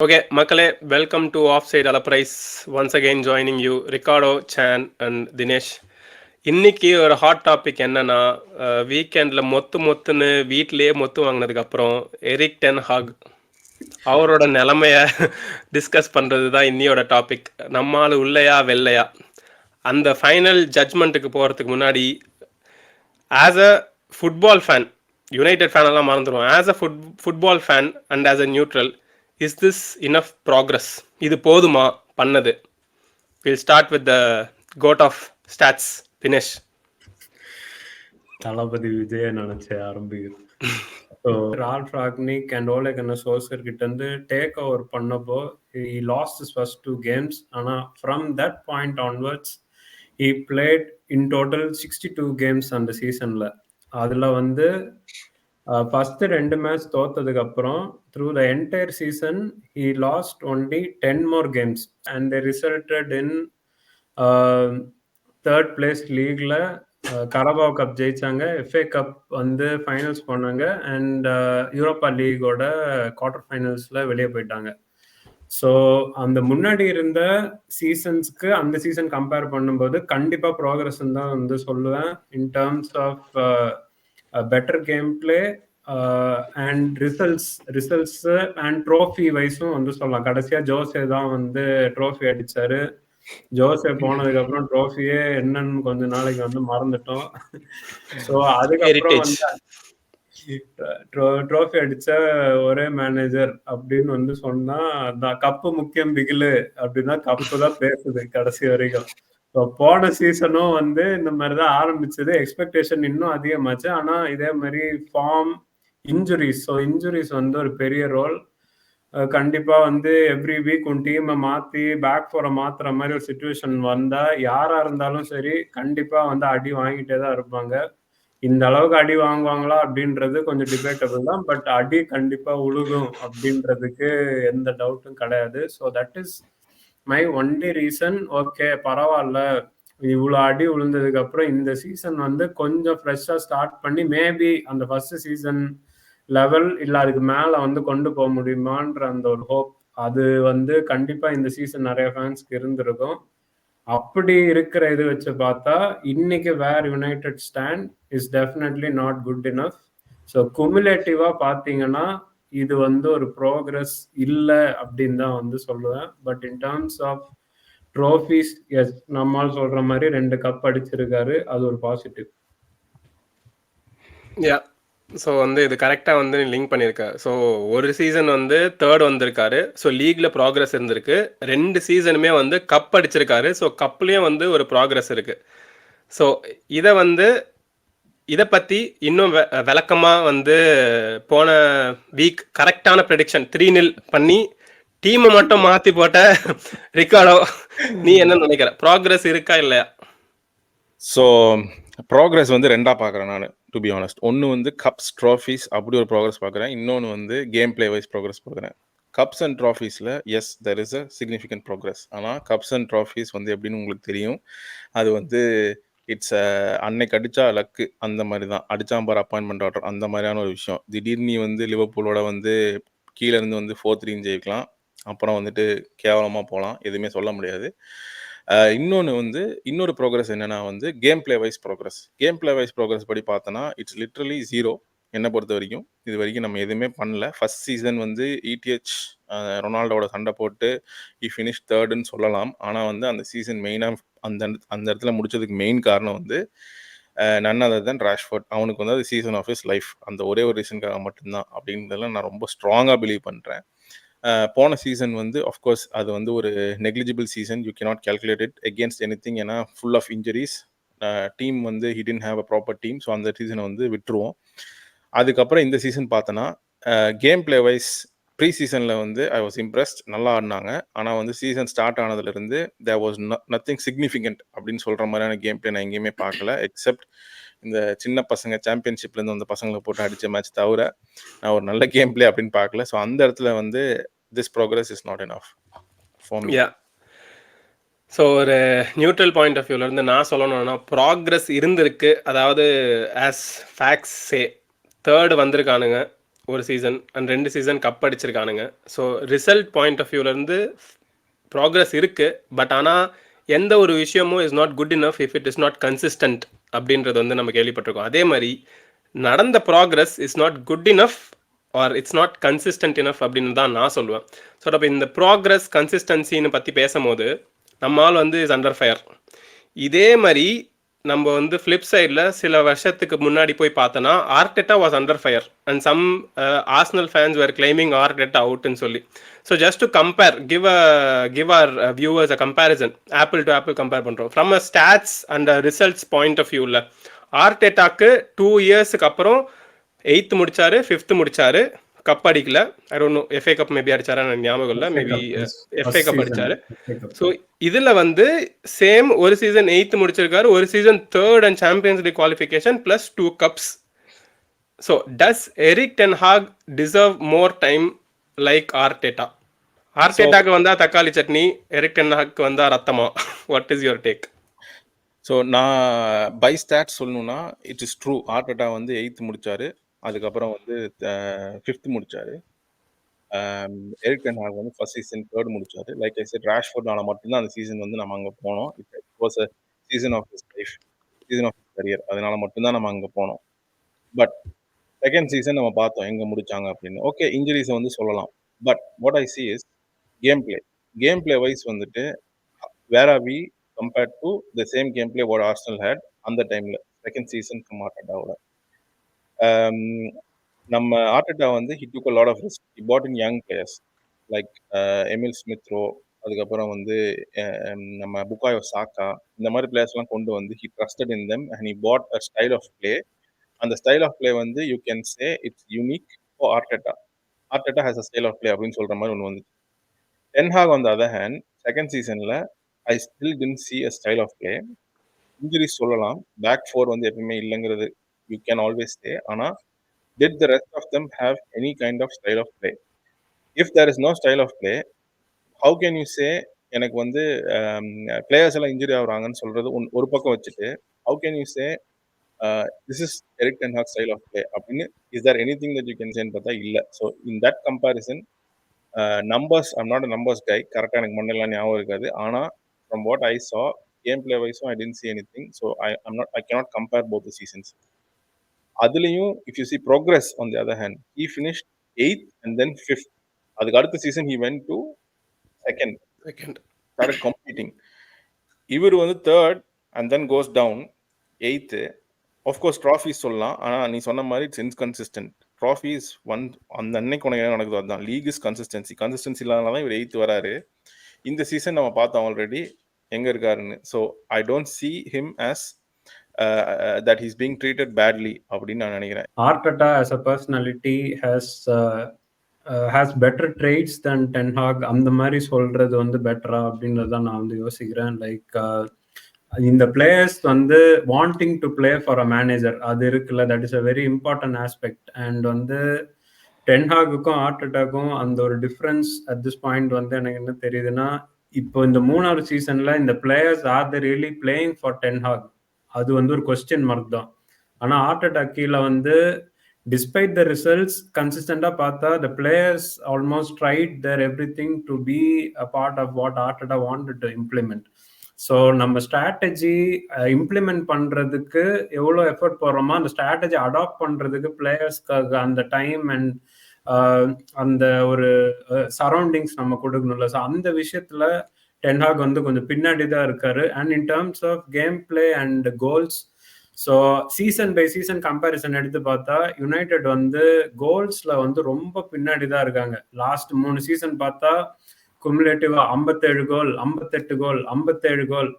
Okay, மக்களே, welcome to offside அலப்ரைஸ். Once again joining you Ricardo, சான் and Dinesh. இன்னைக்கு ஒரு ஹாட் டாபிக் என்னன்னா, வீக்கெண்டில் மொத்துன்னு வீட்டிலேயே மொத்து வாங்கினதுக்கப்புறம் எரிக் டென் ஹாக் அவரோட நிலைமைய டிஸ்கஸ் பண்ணுறது தான் இன்னியோட டாபிக். நம்மால் உள்ளையா வெள்ளையா அந்த ஃபைனல் ஜட்ஜ்மெண்ட்டுக்கு போகிறதுக்கு முன்னாடி, as a football fan, United ஃபேனெல்லாம் மறந்துடும், as a football fan and as a neutral, is this enough progress? இது போதுமா பண்ணது? Will start with the quote of stats, Dinesh. தளபதி விஜய நினைச்சு ஆரம்பிக்குது. So Ralf Rangnick and Ole Gunnar Solskjaer கிட்ட இருந்து டேக் ஓவர் பண்ணப்போ he lost his first 2 games. ஆனால் from that point onwards he played in total 62 games அந்த சீசனில். அதில் வந்து ஃபஸ்ட்டு 2 மேட்ச் தோத்ததுக்கு அப்புறம் through the entire season he lost only 10 more games and they resulted in third place லீக்ல Carabao Cup ஜெயிச்சாங்க, FA Cup வந்து finals போனாங்க, and Europa லீகோட குவார்டர் ஃபைனல்ஸில் வெளியே போயிட்டாங்க. ஸோ அந்த முன்னாடி இருந்த சீசன்ஸ்க்கு அந்த சீசன் கம்பேர் பண்ணும்போது கண்டிப்பாக ப்ராக்ரஸ் தான் வந்து சொல்லுவேன். In terms of better game play and results and trophy வைஸும் வந்து சொல்லலாம். கடைசியாக ஜோசே தான் வந்து ட்ரோஃபி அடிச்சாரு. ஜோசே போனதுக்கு அப்புறம் ட்ரோஃபியே என்னன்னு கொஞ்ச நாளைக்கு வந்து மறந்துட்டோம். ஸோ அதுக்கப்புறம் வந்து ட்ரோஃபி அடிச்ச ஒரே மேனேஜர் அப்படின்னு வந்து சொன்னா கப்பு முக்கியம் பிகிலு அப்படின்னா கப்பு தான் பேசுது கடைசி வரைக்கும். போன சீசனும் வந்து இந்த மாதிரிதான் ஆரம்பிச்சது. எக்ஸ்பெக்டேஷன் இன்னும் அதிகமாச்சு. ஆனா இதே மாதிரி ஃபார்ம், இன்ஜுரிஸ், ஸோ இன்ஜுரிஸ் வந்து ஒரு பெரிய ரோல். கண்டிப்பா வந்து எவ்ரி வீக் உன் டீமை மாத்தி பேக் ஃபோரை மாத்துற மாதிரி ஒரு சுச்சுவேஷன் வந்தா யாரா இருந்தாலும் சரி கண்டிப்பா வந்து அடி வாங்கிட்டே தான் இருப்பாங்க. இந்த அளவுக்கு அடி வாங்குவாங்களா அப்படின்றது கொஞ்சம் டிபேட்டபிள் தான், பட் அடி கண்டிப்பா உழுகும் அப்படின்றதுக்கு எந்த டவுட்டும் கிடையாது. So that is my only reason. Okay, பரவாயில்ல, இவ்வளோ அடி விழுந்ததுக்கு அப்புறம் இந்த சீசன் வந்து கொஞ்சம் ஃப்ரெஷ்ஷாக ஸ்டார்ட் பண்ணி மேபி அந்த ஃபர்ஸ்ட் சீசன் லெவல் இல்லை அதுக்கு மேலே வந்து கொண்டு போக முடியுமான்ற அந்த ஒரு ஹோப், அது வந்து கண்டிப்பாக இந்த சீசன் நிறைய ஃபேன்ஸ்க்கு இருந்திருக்கும். அப்படி இருக்கிற இது வச்சு பார்த்தா இன்னைக்கு where United stand is definitely not good enough. So குமுலேட்டிவாக பார்த்தீங்கன்னா இது வந்து ஒரு ப்ரோக்ரஸ் இல்லை அப்படின்னு தான் வந்து சொல்லுவேன். But in terms of trophies, yes, நம்மால் சொல்ற மாதிரி 2 கப் அடிச்சிருக்காரு, அது ஒரு பாசிட்டிவ். யா, ஸோ வந்து இது கரெக்டாக வந்து லிங்க் பண்ணியிருக்க. ஸோ ஒரு சீசன் வந்து தேர்ட் வந்திருக்காரு, ஸோ லீக்ல ப்ராக்ரஸ் இருந்திருக்கு. 2 சீசனுமே வந்து கப் அடிச்சிருக்காரு, ஸோ கப்லேயும் வந்து ஒரு ப்ராக்ரஸ் இருக்கு. ஸோ இதை பற்றி இன்னும் விளக்கமாக வந்து போன வீக் கரெக்டான ப்ரெடிக்ஷன் 3-0 பண்ணி டீமை மட்டும் மாற்றி போட்ட ரிகார்டோ, நீ என்ன நினைக்கிற? ப்ராக்ரஸ் இருக்கா இல்லையா? ஸோ ப்ராக்ரஸ் வந்து 2ஆக பார்க்குறேன் நான், டு பி ஆனஸ்ட். ஒன்று வந்து கப்ஸ் ட்ராஃபீஸ் அப்படி ஒரு ப்ராக்ரஸ் பார்க்குறேன், இன்னொன்று வந்து கேம் பிளே வைஸ் ப்ராக்ரஸ் பார்க்குறேன். கப்ஸ் அண்ட் ட்ராஃபீஸில் yes there is a significant progress. ஆனால் கப்ஸ் அண்ட் ட்ராஃபீஸ் வந்து எப்படின்னு உங்களுக்கு தெரியும், அது வந்து இட்ஸ் அன்னைக்கு அடித்தா லக்கு, அந்த மாதிரி தான். அடித்தாம்பார் அப்பாயின்மெண்ட் ஆர்டர், அந்த மாதிரியான ஒரு விஷயம். திடீர்னு வந்து லிவர்பூலோட வந்து கீழே இருந்து வந்து 4-3 ஜெயிக்கலாம், அப்புறம் வந்துட்டு கேவலமாக போகலாம், எதுவுமே சொல்ல முடியாது. இன்னொன்று வந்து இன்னொரு ப்ரோக்ரஸ் என்னென்னா வந்து game play wise progress. Game play wise progress படி பார்த்தோன்னா இட்ஸ் லிட்ரலி 0 என்னை பொறுத்த வரைக்கும். இது வரைக்கும் நம்ம எதுவுமே பண்ணல. ஃபர்ஸ்ட் சீசன் வந்து இடிஹெச் ரொனால்டோட சண்டை போட்டு ஃபினிஷ் தேர்டுன்னு சொல்லலாம். ஆனால் வந்து அந்த சீசன் மெயினாக அந்த இடத்துல முடிச்சதுக்கு மெயின் காரணம் வந்து நன் அதர் தென் ராஷ்ஃபோர்ட். அவனுக்கு வந்து அது சீசன் ஆஃப் ஹிஸ் லைஃப், அந்த ஒரே ஒரு ரீசனுக்காக மட்டும்தான் அப்படின்றதுல நான் ரொம்ப ஸ்ட்ராங்காக பிலீவ் பண்ணுறேன். போன சீசன் வந்து ஆஃப்கோர்ஸ் அது வந்து ஒரு negligible season, you cannot calculate it against any thing. ஏன்னா ஃபுல் ஆஃப் இன்ஜுரிஸ், டீம் வந்து he didn't have a proper team. So அந்த சீசனை வந்து விட்டுருவோம். அதுக்கப்புறம் இந்த சீசன் பார்த்தோன்னா கேம் பிளே வைஸ் ப்ரீ சீசனில் வந்து ஐ வாஸ் இம்ப்ரெஸ்ட், நல்லா ஆடினாங்க. ஆனால் வந்து சீசன் ஸ்டார்ட் ஆனதுலேருந்து தேர் வாஸ் நத்திங் சிக்னிஃபிகண்ட் அப்படின்னு சொல்கிற மாதிரியான கேம் பிளே நான் எங்கேயுமே பார்க்கல. எக்ஸப்ட் இந்த சின்ன பசங்க சாம்பியன்ஷிப்லேருந்து அந்த பசங்களை போட்டு அடித்த மேட்ச் தவிர நான் ஒரு நல்ல கேம் பிளே அப்படின்னு பார்க்கல. ஸோ அந்த இடத்துல வந்து this progress is not enough for me. Yeah. So ஒரு நியூட்ரல் பாயிண்ட் ஆஃப் வியூலேருந்து நான் சொல்லணும்னா ப்ராக்ரஸ் இருந்திருக்கு. அதாவது ஆஸ் ஃபேக்ட்ஸ் சே தேர்டு வந்திருக்கானுங்க, ஒரு சீசன் அண்ட் 2 சீசன் கப் அடிச்சிருக்கானுங்க. ஸோ ரிசல்ட் பாயிண்ட் ஆஃப் வியூலேருந்து ப்ராக்ரஸ் இருக்குது. பட் ஆனால் எந்த ஒரு விஷயமும் is not good enough if it is not consistent அப்படின்றது வந்து நம்ம கேள்விப்பட்டிருக்கோம். அதே மாதிரி நடந்த progress is not good enough or it's not consistent enough அப்படின்னு தான் நான் சொல்லுவேன். ஸோ அப்போ இந்த ப்ராக்ரஸ் கன்சிஸ்டன்சின்னு பற்றி பேசும்போது நம்மால் வந்து இஸ் அண்டர் ஃபயர். இதே மாதிரி நம்ம வந்து ஃப்ளிப் சைடில் சில வருஷத்துக்கு முன்னாடி போய் பார்த்தோன்னா Arteta was under fire and some Arsenal fans were claiming Arteta அவுட்னு சொல்லி. So just to compare give our viewers a comparison, apple to apple compare பண்ணுறோம் from a stats and results point of வியூவில். ஆர்டெட்டாக்கு 2 இயர்ஸுக்கு அப்புறம் 8th முடிச்சாரு, 5th முடிச்சாரு, cup அடிக்கல. I don't know FA Cup maybe அடிச்சாரா எனக்கு ஞாபகம் இல்லை, மேபி எஃப்ஏ கப் அடிச்சாரு. ஸோ இதில் வந்து சேம் ஒரு சீசன் 8th முடிச்சிருக்காரு, ஒரு season 3rd and Champions League qualification plus 2 cups. So does Erik ten Hag deserve more time like Arteta? ஆர்டெட்டாக்கு வந்தா தக்காளி சட்னி, எரிக் டென் ஹாக் வந்தா ரத்தமா? What is your take? So நான் பை ஸ்டாட்ஸ் சொல்லணும்னா இட் இஸ் ட்ரூ. ஆர்டெட்டா வந்து 8th முடிச்சாரு, அதுக்கப்புறம் வந்து 5th முடிச்சாரு. எரிக் டென் ஹாக் வந்து ஃபர்ஸ்ட் சீசன் 3rd முடிச்சாரு. லைக் ஐ செட், ராஷ்ஃபோர்ட்னால மட்டும்தான் அந்த சீசன் வந்து நம்ம அங்கே போனோம். It was a season of his life, season of his career. அதனால மட்டும்தான் நம்ம அங்கே போனோம். பட் செகண்ட் சீசன் நம்ம பார்த்தோம் எங்கே முடிச்சாங்க அப்படின்னு. ஓகே, இன்ஜுரிஸை வந்து சொல்லலாம். But what I see is game play wise வந்துட்டு where are we compared to the same gameplay what Arsenal had அந்த டைம்ல செகண்ட் சீசன் ஃப்ரம் ஆர்டெட்டாவோட. நம்ம ஆர்டெட்டா வந்து he took a lot of risk. He bought in young players like Emile Smith Rowe, அதுக்கப்புறம் வந்து நம்ம புகாயோ சாக்கா, இந்த மாதிரி பிளேயர்ஸ்லாம் கொண்டு வந்து he trusted in them and he bought a style of play. அந்த ஸ்டைல் ஆஃப் பிளே வந்து you can say it's unique for Arteta. Arteta has a style of play அப்படின்னு சொல்ற மாதிரி ஒன்று வந்து. Ten Hag on the other hand second சீசன்ல I still didn't see a style of play. Injuries சொல்லலாம், back 4 வந்து எப்பவுமே இல்லைங்கிறது யூ கேன் ஆல்வேஸ் சே. ஆனால் did the rest of them have any kind of style of play? If there is no style of play, how can you say எனக்கு வந்து players எல்லாம் injury ஆகுறாங்கன்னு சொல்றது ஒரு பக்கம் வச்சுட்டு how can you say this is Erik ten Hag style of play அப்படின்னு is there anything that you can say ன்னு பார்த்தா இல்லை. So in that comparison numbers, I'm not a numbers guy, கரெக்டாக எனக்கு மண்ணெல்லாம் ஞாபகம் இருக்காது. ஆனால் from what I saw, gameplay wise I didn't see anything. So I cannot compare both the seasons. அதுலயும் if you see progress on the other hand, he finished 8th and then 5th. அதுக்கு அடுத்த season he went to second, started competing. இவர் வந்து 3rd and then goes down 8th. of course trophies சொல்லலாம், ஆனா நீ சொன்ன மாதிரி it's inconsistent. trophies one அந்த அன்னைக்கு உனக்கு என்ன நடக்குது அதுதான். லீக் இஸ் கன்சிஸ்டன்சி இல்லாதனால இவர் 8th வராரு. இந்த சீசன் நம்ம பார்த்தோம் ஆல்ரெடி எங்க இருக்காருன்னு. So I don't see him as that he's being treated badly அப்படின்னு நான் நினைக்கிறேன். Arteta as a personality has better traits than Ten Hag. அந்த மாதிரி சொல்றது வந்து பெட்டரா அப்படின்றத நான் வந்து யோசிக்கிறேன். லைக் இந்த பிளேயர்ஸ் வந்து wanting to play for a manager, அது இருக்குல்ல, that is a very important aspect. And வந்து டென்ஹாகுக்கும் ஆர்டெட்டாக்கும் அந்த ஒரு டிஃப்ரென்ஸ் அட் திஸ் பாயிண்ட் வந்து எனக்கு என்ன தெரியுதுன்னா, இப்போ இந்த 3வது சீசன்ல இந்த players R the really playing for ten Hag, அது வந்து ஒரு கொஸ்டின் மார்க் தான். ஆனால் ஆர்டெட்டா கீழே வந்து டிஸ்பைட் த ரிசல்ட்ஸ் கன்சிஸ்டண்டாக பார்த்தா the players almost tried their every thing to be a part of what Arteta wanted to implement. So நம்ம ஸ்ட்ராட்டஜி இம்ப்ளிமெண்ட் பண்ணுறதுக்கு எவ்வளோ எஃபர்ட் போடுறோமோ அந்த ஸ்ட்ராட்டஜி அடாப்ட் பண்ணுறதுக்கு பிளேயர்ஸ்க்கு அந்த டைம் அண்ட் அந்த ஒரு சரௌண்டிங்ஸ் நம்ம கொடுக்கணும்ல. ஸோ அந்த விஷயத்தில் டென்ஹாக் வந்து கொஞ்சம் பின்னாடி தான் இருக்காரு. And in terms of game play and goals, so season by season comparison எடுத்து பார்த்தா யுனைடெட் வந்து கோல்ஸில் வந்து ரொம்ப பின்னாடி தான் இருக்காங்க. லாஸ்ட் 3 சீசன் பார்த்தா குமுலேட்டிவா 57 கோல், 58 கோல், 57 கோல்.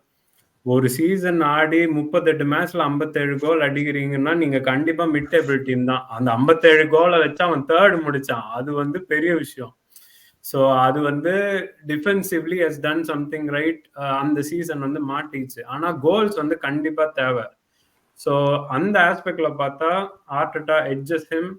ஒரு சீசன் ஆடி 38 மேட்ச்ல 57 கோல் அடிக்கிறீங்கன்னா நீங்க கண்டிப்பா மிட் டேபிள் டீம் தான். அந்த 57 கோலை வச்சு அவன் 3rd முடிச்சான், அது வந்து பெரிய விஷயம். ஸோ அது வந்து defensively has done something right. அந்த சீசன் வந்து மாட்டிச்சு. ஆனா கோல்ஸ் வந்து கண்டிப்பா தேவை. ஸோ அந்த ஆஸ்பெக்ட்ல பார்த்தா ஆர்டெட்டா எட்ஜஸ் ஹிம்.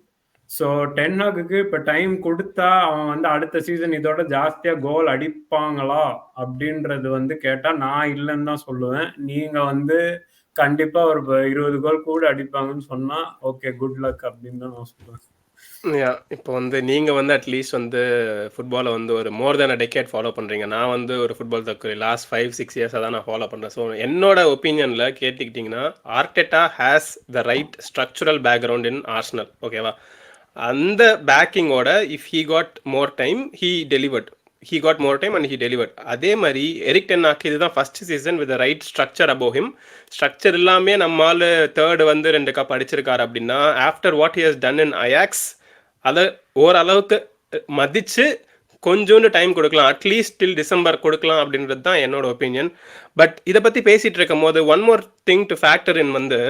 ஸோ டென்ஹாகுக்கு இப்போ டைம் கொடுத்தா அவன் வந்து அடுத்த சீசன் இதோட ஜாஸ்தியாக கோல் அடிப்பாங்களா அப்படின்றது வந்து கேட்டால் நான் இல்லைன்னு தான் சொல்லுவேன். நீங்கள் வந்து கண்டிப்பாக ஒரு 20 கோல் கூட அடிப்பாங்கன்னு சொன்னால் ஓகே, குட் லக் அப்படின்னு தான் நான் சொல்லுவேன். இப்போ வந்து நீங்க வந்து அட்லீஸ்ட் வந்து ஃபுட்பாலை வந்து ஒரு மோர் தென் அ டெக்கேட் ஃபாலோ பண்றீங்க. நான் வந்து ஒரு ஃபுட்பால் தற்கொலை லாஸ்ட் 5, 6 இயர்ஸா தான் நான் ஃபாலோ பண்றேன். ஸோ என்னோட ஒப்பீனியன்ல கேட்டுக்கிட்டீங்கன்னா, Arteta has the right structural background in Arsenal. ஓகேவா? அந்த பேக்கிங்கோட if he got more time he delivered. He got more time and he delivered. அதே மாதிரி எரிக் டென் ஹாக் இதுதான் first season with right structure above him. Structure இல்லாமே நம்மால் third வந்து 2 cup அடிச்சிருக்காரு அப்படின்னா after what he has done in Ajax அதை ஓரளவுக்கு மதித்து கொஞ்சோண்டு டைம் கொடுக்கலாம், அட்லீஸ்ட் டில் டிசம்பர் கொடுக்கலாம் அப்படின்றது தான் என்னோட ஒப்பீனியன். பட் இதை பற்றி பேசிகிட்டு இருக்கும் போது one more thing to factor in வந்து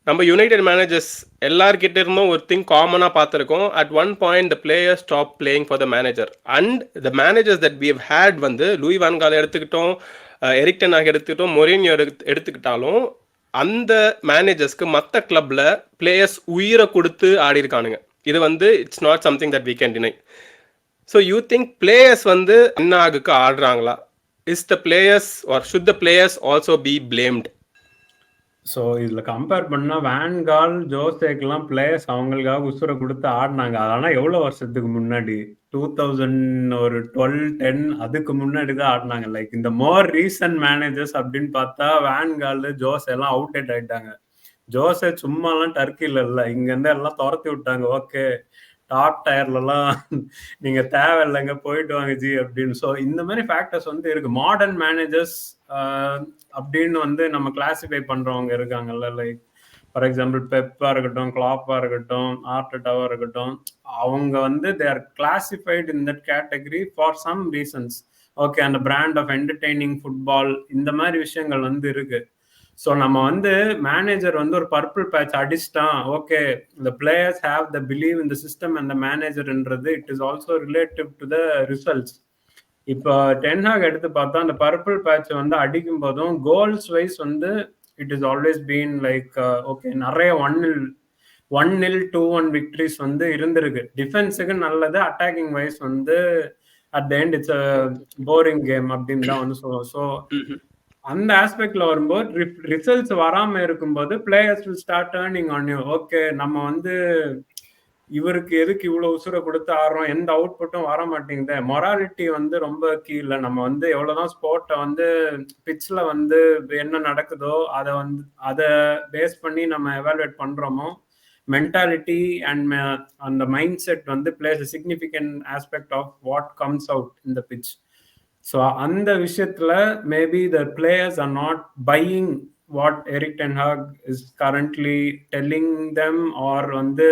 நம்ம யுனைடெட் மேனேஜர்ஸ் எல்லார்கிட்ட இருந்தும் ஒரு திங் காமனாக பார்த்துருக்கோம். At one point the player stop playing for the manager and the managers that we have had வந்து லூயி வான் கால் எடுத்துக்கிட்டோம், எரிக் டென் ஹாக் எடுத்துக்கிட்டோம், Mourinho எடுத்துக்கிட்டாலும் அந்த மேனேஜர்ஸ்க்கு மற்ற கிளப்பில் பிளேயர்ஸ் உயிரை கொடுத்து ஆடிருக்கானுங்க. இது வந்து it's not something that we can deny. So you think players வந்து என்ன ஆகுக்கு ஆடுறாங்களா? Is the players or should the players also be blamed? ஸோ இதில் கம்பேர் பண்ணால் வேன்கால் ஜோசேக்கெல்லாம் பிளேயர்ஸ் அவங்களுக்காக உசுரை கொடுத்து ஆடினாங்க. அதெல்லாம் எவ்வளோ வருஷத்துக்கு முன்னாடி 2000 ஒரு 12-10 அதுக்கு முன்னாடி தான் ஆடினாங்க. லைக் இந்த மோர் ரீசன்ட் மேனேஜர்ஸ் அப்படின்னு பார்த்தா வேன்கால் ஜோஸ் எல்லாம் அவுட்டேட் ஆயிட்டாங்க. ஜோசே சும்மாலாம் டர்க்கியில் இல்லை, இங்கேருந்து எல்லாம் துரத்தி விட்டாங்க. ஓகே டாப் டயர்லலாம் நீங்க தேவையில்லைங்க, போயிட்டு வாங்க ஜி அப்படின்னு. ஸோ இந்த மாதிரி ஃபேக்டர்ஸ் வந்து இருக்கு. மாடர்ன் மேனேஜர்ஸ் அப்படின்னு வந்து நம்ம கிளாசிஃபை பண்றவங்க இருக்காங்கல்ல, லைக் ஃபார் எக்ஸாம்பிள் பெப்பா இருக்கட்டும், கிளாப்பா இருக்கட்டும், ஆர்டெட்டாவா இருக்கட்டும், அவங்க வந்து they are classified in that category for some reasons. Okay, அந்த பிராண்ட் ஆஃப் என்டர்டெய்னிங் ஃபுட்பால் இந்த மாதிரி விஷயங்கள் வந்து இருக்கு. ஸோ நம்ம வந்து மேனேஜர் வந்து ஒரு பர்பிள் பேட்ச் அடிச்சிட்டான், okay the players have the believe in the system and the மேனேஜர்ன்றது it is also relative to the results. இப்போ டென் ஹாக் எடுத்து பார்த்தா அந்த பர்பிள் பேட்ச் வந்து அடிக்கும் போதும் கோல்ஸ் வைஸ் வந்து it is always been like okay நிறைய 1-0 2-1 விக்டரிஸ் வந்து இருந்திருக்கு. டிஃபென்ஸுக்கு நல்லது, அட்டாக்கிங் வைஸ் வந்து at the end it's a boring game அப்படின்னு தான் வந்து சொல்லுவோம். ஸோ அந்த ஆஸ்பெக்ட்ல வரும்போது ரிசல்ட்ஸ் வராம இருக்கும்போது players will start turning on you. Okay நம்ம வந்து இவருக்கு எதுக்கு இவ்வளவு உசுரை கொடுத்து ஆடுறோம், எந்த அவுட்புட்டும் வர மாட்டேங்குது. மொராலிட்டி வந்து ரொம்ப கீழே. நம்ம வந்து எவ்வளவுதான் ஸ்போர்ட்டை வந்து பிட்ச்ல வந்து என்ன நடக்குதோ அதை பேஸ் பண்ணி நம்ம எவாலுவேட் பண்றோமோ, மென்டாலிட்டி அண்ட் அந்த மைண்ட் செட் வந்து plays significant aspect of what comes out in the pitch. So அந்த விஷயத்துல maybe the players are not buying what Erik ten Hag is currently telling them, or வந்து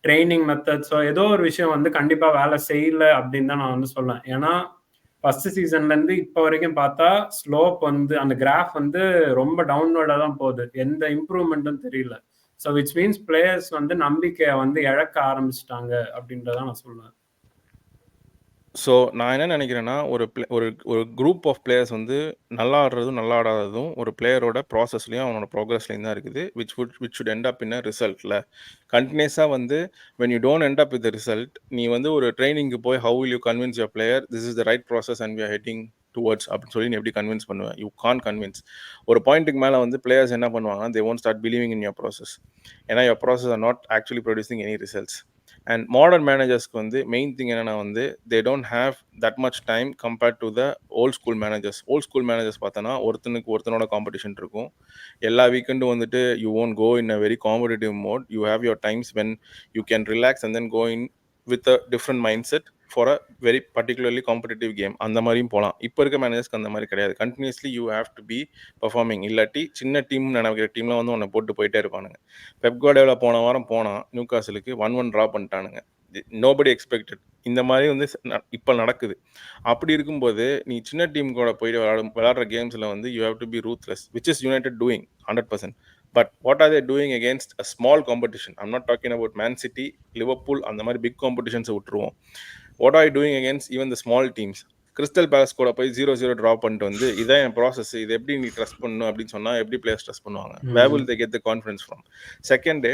training மெத்தட்ஸோ ஏதோ ஒரு விஷயம் வந்து கண்டிப்பா வேலை செய்யல அப்படின்னு தான் நான் வந்து சொல்லுவேன். ஏன்னா ஃபர்ஸ்ட் சீசன்ல இருந்து இப்போ வரைக்கும் பார்த்தா ஸ்லோப் வந்து அந்த கிராஃப் வந்து ரொம்ப டவுன்வர்டா தான் போகுது, எந்த இம்ப்ரூவ்மெண்ட்டும் தெரியல. ஸோ விச் மீன்ஸ் பிளேயர்ஸ் வந்து நம்பிக்கையை வந்து இழக்க ஆரம்பிச்சிட்டாங்க அப்படின்றதான் நான் சொல்லுவேன். ஸோ நான் என்ன நினைக்கிறேன்னா, ஒரு ஒரு குரூப் ஆஃப் பிளேயர்ஸ் வந்து நல்லா ஆடுறதும் நல்லா ஆடாததும் ஒரு பிளேயரோட ப்ராசஸ்லையும் அவனோட ப்ரோக்ரஸ்லையும் தான் இருக்குது. Which should end up in a ரிசல்ட்டில். கண்டினியூஸாக வந்து when you don't end up with result, நீ வந்து ஒரு ட்ரைனிங்க்கு போய் how will you convince your player this is the right process and we are heading towards அப்படின்னு சொல்லி நீ எப்படி கன்வின்ஸ் பண்ணுவேன்? You can't convince. ஒரு பாயிண்ட்டுக்கு மேலே வந்து பிளேயர்ஸ் என்ன பண்ணுவாங்கன்னா, they won't start believing in your process. ஏன்னா your process are not actually producing any results. And modern மேனேஜர்ஸ்க்கு வந்து மெயின் திங் என்னென்னா வந்து they don't have that much time compared to the old school managers. Old school managers பார்த்தோன்னா ஒருத்தனோட competition இருக்கும். எல்லா வீக்கெண்டும் வந்துட்டு you won't go in a very competitive mode. You have your times when you can relax and then go in with a different mindset for a very particularly competitive game. அந்த மாதிரியும் போகலாம். இப்போ இருக்க மேனேஜர்ஸ்க்கு அந்த மாதிரி கிடையாது. Continuously you have to B performing. இல்லாட்டி சின்ன டீம் நினைக்கிற டீம்லாம் வந்து உன்னை போட்டு போயிட்டே இருப்பானுங்க. பெப் கார்டியோலா போன வாரம் போனால் நியூகாசிலுக்கு 1-1 ட்ரா பண்ணிட்டானுங்க. Nobody expected. இந்த மாதிரி வந்து இப்போ நடக்குது. அப்படி இருக்கும்போது நீ சின்ன டீம் கூட போயிட்டு விளையாடுற கேம்ஸில் வந்து you have to be ruthless, which is United doing 100%. But what are they doing against a small competition? I'm not talking about Man City, Liverpool, அந்த மாதிரி பிக் காம்படிஷன்ஸை விட்டுருவோம். What are you doing against even the small teams? Crystal palace கூட போய் 0-0 draw பண்ணிட்டு வந்து இதான் என் process, இது எப்படி நீ ட்ரஸ்ட் பண்ணணும் அப்படின்னு சொன்னால் எப்படி பிளேயர்ஸ் ட்ரஸ்ட் பண்ணுவாங்க? Where will they get the confidence from? Second,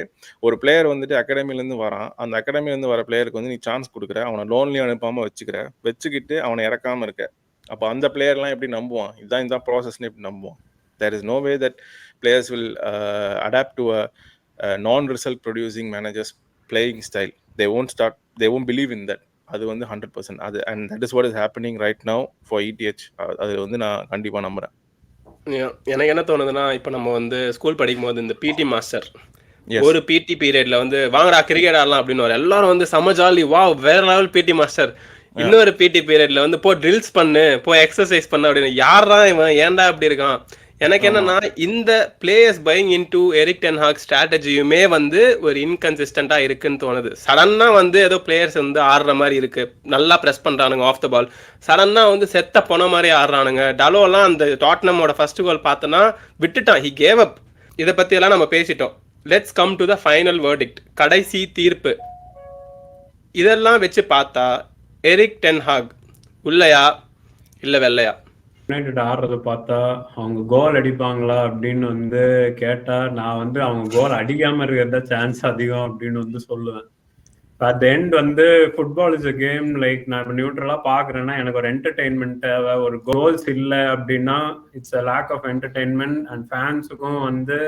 ஒரு பிளேயர் வந்துட்டு அகாடமிலேருந்து வரான். அந்த அகாடமிலேருந்து வர பிளேயருக்கு வந்து நீ சான்ஸ் கொடுக்குற, அவனை லோன்லி அனுப்பாமல் வச்சுக்கிட்டு அவனை இறக்காமல் இருக்க. அப்போ அந்த பிளேயர்லாம் எப்படி நம்புவான்? இதுதான் ப்ராசஸ்ன்னு எப்படி நம்புவான்? There is no way that players will adapt to a non-result producing manager's playing style. they won't believe in that. அது வந்து 100% அது, and that is what is happening right now for ETH. அது வந்து நான் கண்டிப்பா நம்புறேன். எனக்கு என்ன தோணுதுன்னா, இப்போ நம்ம வந்து ஸ்கூல் படிக்கும்போது இந்த பிடி மாஸ்டர் Yes. ஒரு பிடி பீரியட்ல வந்து வாங்கடா கிரிக்கெட் ஆடலாம் அப்படின்னு எல்லாரும் வந்து செம ஜாலி, வா வேற லெவல் பிடி மாஸ்டர். இன்னொரு பிடி பீரியட்ல வந்து போ ட்ரில்ஸ் பண்ணு, போ எக்ஸசைஸ் பண்ணு அப்படின்னு. யாரா இவன், ஏன்டா இப்படி இருக்கான்? எனக்கு என்னன்னா, இந்த players buying into Erik ten Hag ஸ்ட்ராட்டஜியுமே வந்து ஒரு இன்கன்சிஸ்டண்டா இருக்குன்னு தோணுது. சடனா வந்து ஏதோ பிளேயர்ஸ் வந்து ஆடுற மாதிரி இருக்கு, நல்லா பிரஸ் பண்றானுங்க ஆஃப் த பால், சடனா வந்து செத்த போன மாதிரி ஆடுறானுங்க. டலோலாம் அந்த டாட்னமோட ஃபர்ஸ்ட் கோல் பார்த்தனா விட்டுட்டான், ஹி கேவ் அப். இதை பத்தி எல்லாம் நம்ம பேசிட்டோம். Let's come to the final verdict, கடைசி தீர்ப்பு. இதெல்லாம் வச்சு பார்த்தா எரிக் டென் ஹாக் உள்ளையா இல்ல வெள்ளையா? யுனைடெட் ஆடுறத பார்த்தா அவங்க கோல் அடிப்பாங்களா அப்படின்னு வந்து கேட்டா, நான் வந்து அவங்க கோல் அடிக்காம இருக்கிறதா சான்ஸ் அதிகம் அப்படின்னு வந்து சொல்லுவேன். அட் த எண்ட் வந்து football is a game. Like நான் இப்போ நியூட்ரலா பாக்குறேன்னா, எனக்கு ஒரு என்டர்டெயின்மெண்ட் தேவை. ஒரு கோல்ஸ் இல்லை அப்படின்னா it's a lack of entertainment. And ஃபேன்ஸுக்கும் வந்து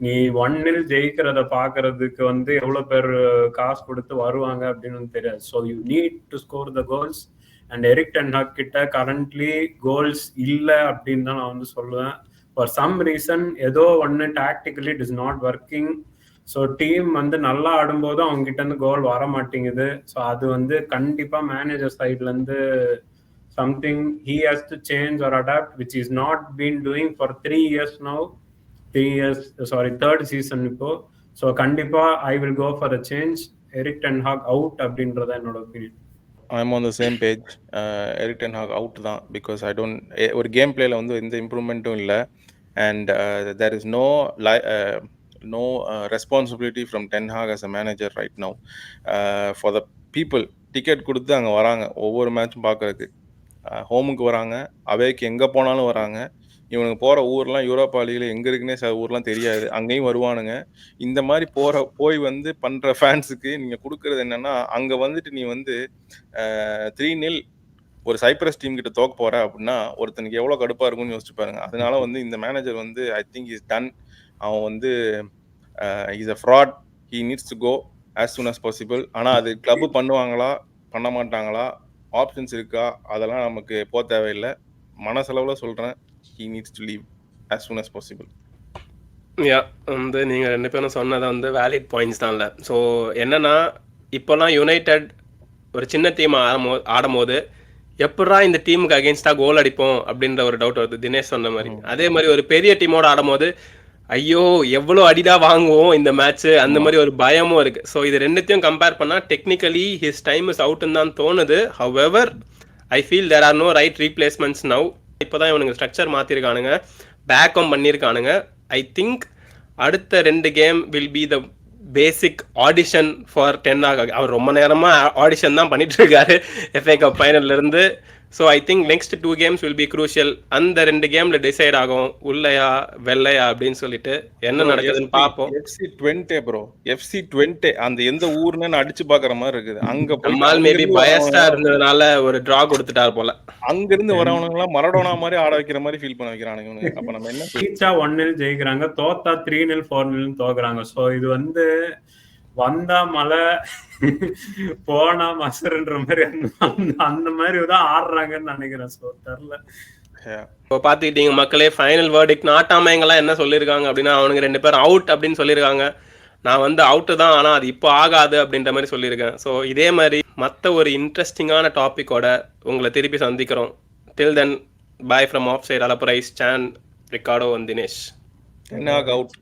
நீ 1-0 ஜெயிக்கிறத பாக்குறதுக்கு வந்து எவ்வளவு பேர் காசு கொடுத்து வருவாங்க அப்படின்னு தெரியாது. So you need to score the goals. And Erik ten Hag கிட்ட கரண்ட்லி கோல்ஸ் இல்லை அப்படின்னு தான் நான் வந்து சொல்லுவேன். ஃபார் சம் ரீசன் ஏதோ ஒன்று tactically it is not working. So team வந்து நல்லா ஆடும்போது அவங்க கிட்ட இருந்து கோல் வர மாட்டேங்குது. ஸோ அது வந்து கண்டிப்பா மேனேஜர் சைட்ல இருந்து something he has to change or adapt, which is not been doing for 3 years now. 3 years, sorry, third season இப்போ. ஸோ கண்டிப்பா I will go for a change. Erik ten hack out அப்படின்றத என்னோட opinion. I'm on the same page. எரிக் ten hack அவுட் தான். Because I don't, ஒரு game பிளேல வந்து எந்த இம்ப்ரூவ்மெண்ட்டும் இல்லை. And there is no responsibility from Ten Hag as a manager right now. For the people, ticket கொடுத்து அங்கே வராங்க ஒவ்வொரு மேட்சும் பார்க்கறதுக்கு. ஹோமுக்கு வராங்க, அவேக்கு எங்கே போனாலும் வராங்க. இவனுக்கு போகிற ஊர்லாம் யூரோப்பா லீகில் எங்கே இருக்குன்னே சில ஊர்லாம் தெரியாது, அங்கேயும் வருவானுங்க. இந்த மாதிரி போய் வந்து பண்ணுற ஃபேன்ஸுக்கு நீங்கள் கொடுக்குறது என்னென்னா, அங்கே வந்துட்டு நீ வந்து 3-0 ஒரு சைப்ரஸ் டீம் கிட்ட தோக்க போகிற அப்படின்னா ஒருத்தனுக்கு எவ்வளோ கடுப்பாக இருக்கும்னு யோசிச்சு பாருங்க. அதனால வந்து இந்த மேனேஜர் வந்து ஐ திங்க் இஸ் டன். அவன் வந்து is a fraud. He needs to go as soon as possible. ஆனால் அது கிளப்பு பண்ணுவாங்களா பண்ண மாட்டாங்களா, ஆப்ஷன்ஸ் இருக்கா, அதெல்லாம் நமக்கு போக தேவையில்லை. மனசளவில் சொல்கிறேன், he needs to leave as soon as possible. வந்து நீங்கள் 2 பேரும் சொன்னதை வந்து வேலிட் பாயிண்ட்ஸ் தான். இல்லை ஸோ என்னன்னா, இப்போலாம் யுனைடெட் ஒரு சின்ன டீம் ஆடும்போது எப்படா இந்த டீமுக்கு அகேன்ஸ்டாக கோல் அடிப்போம் அப்படின்ற ஒரு டவுட் வருது, தினேஷ் சொன்ன மாதிரி. அதே மாதிரி ஒரு பெரிய டீமோட ஆடும்போது ஐயோ எவ்வளோ அடிடா வாங்குவோம் இந்த மேட்ச், அந்த மாதிரி ஒரு பயமும் இருக்கு. ஸோ இது ரெண்டுத்தையும் கம்பேர் பண்ணால் டெக்னிக்கலி ஹிஸ் டைம் இஸ் அவுட்னு தான் தோணுது. However I feel there are no right replacements now. இப்போதான் இவனுங்க ஸ்ட்ரக்சர் மாற்றிருக்கானுங்க, பேக்கும் பண்ணியிருக்கானுங்க. ஐ திங்க் அடுத்த 2 game will be the basic audition for ten Hag. அவர் ரொம்ப நேரமாக ஆடிஷன் தான் பண்ணிட்டு இருக்காரு FA கப் ஃபைனல்ல இருந்து. So I think next 2 games will be crucial. அந்த 2 கேம்ல டிசைட் ஆகும் உள்ளையா வெள்ளையா அப்படின்னு சொல்லிட்டு என்ன நடக்குதுன்னு பார்ப்போம். FC20 ப்ரோ, FC20 அந்த எந்த ஊர்னு அடிச்சு பாக்குற மாதிரி இருக்குது. அங்க நம்மால் மேபி பயஸ்டா இருந்ததுனால ஒரு டிரா கொடுத்துட்டார் போல. அங்க இருந்து வரவனுங்களாம் மரடோனா மாதிரி ஆட வைக்கிற மாதிரி ஃபீல் பண்ண வைக்கிறானுங்க. அப்ப நம்ம என்ன ரீச்சா 1-0 ஜெயிக்கிறாங்க, தோத்தா 3-0 4-0 தோக்குறாங்க. ஸோ இது வந்து வந்தா மலை போனா மசருன்ற மாதிரி அந்த மாதிரி தான் ஆடுறாங்கன்னு நினைக்கிறேன். ஸோ தெரியல. இப்போ பார்த்துக்கிட்டீங்க மக்களே, ஃபைனல் வேர்டிக்ட் நாட்டாமைங்கெல்லாம் என்ன சொல்லியிருக்காங்க அப்படின்னா, அவனுக்கு 2 பேரும் அவுட் அப்படின்னு சொல்லியிருக்காங்க. நான் வந்து அவுட்டு தான், ஆனால் அது இப்போ ஆகாது அப்படின்ற மாதிரி சொல்லியிருக்கேன். ஸோ இதே மாதிரி மற்ற ஒரு இன்ட்ரெஸ்டிங்கான டாப்பிக்கோட உங்களை திருப்பி சந்திக்கிறோம். Till then bye from offside அலப்ரைஸ், சான், ரிகார்டோ அண்ட் தினேஷ். என்ன அவுட்.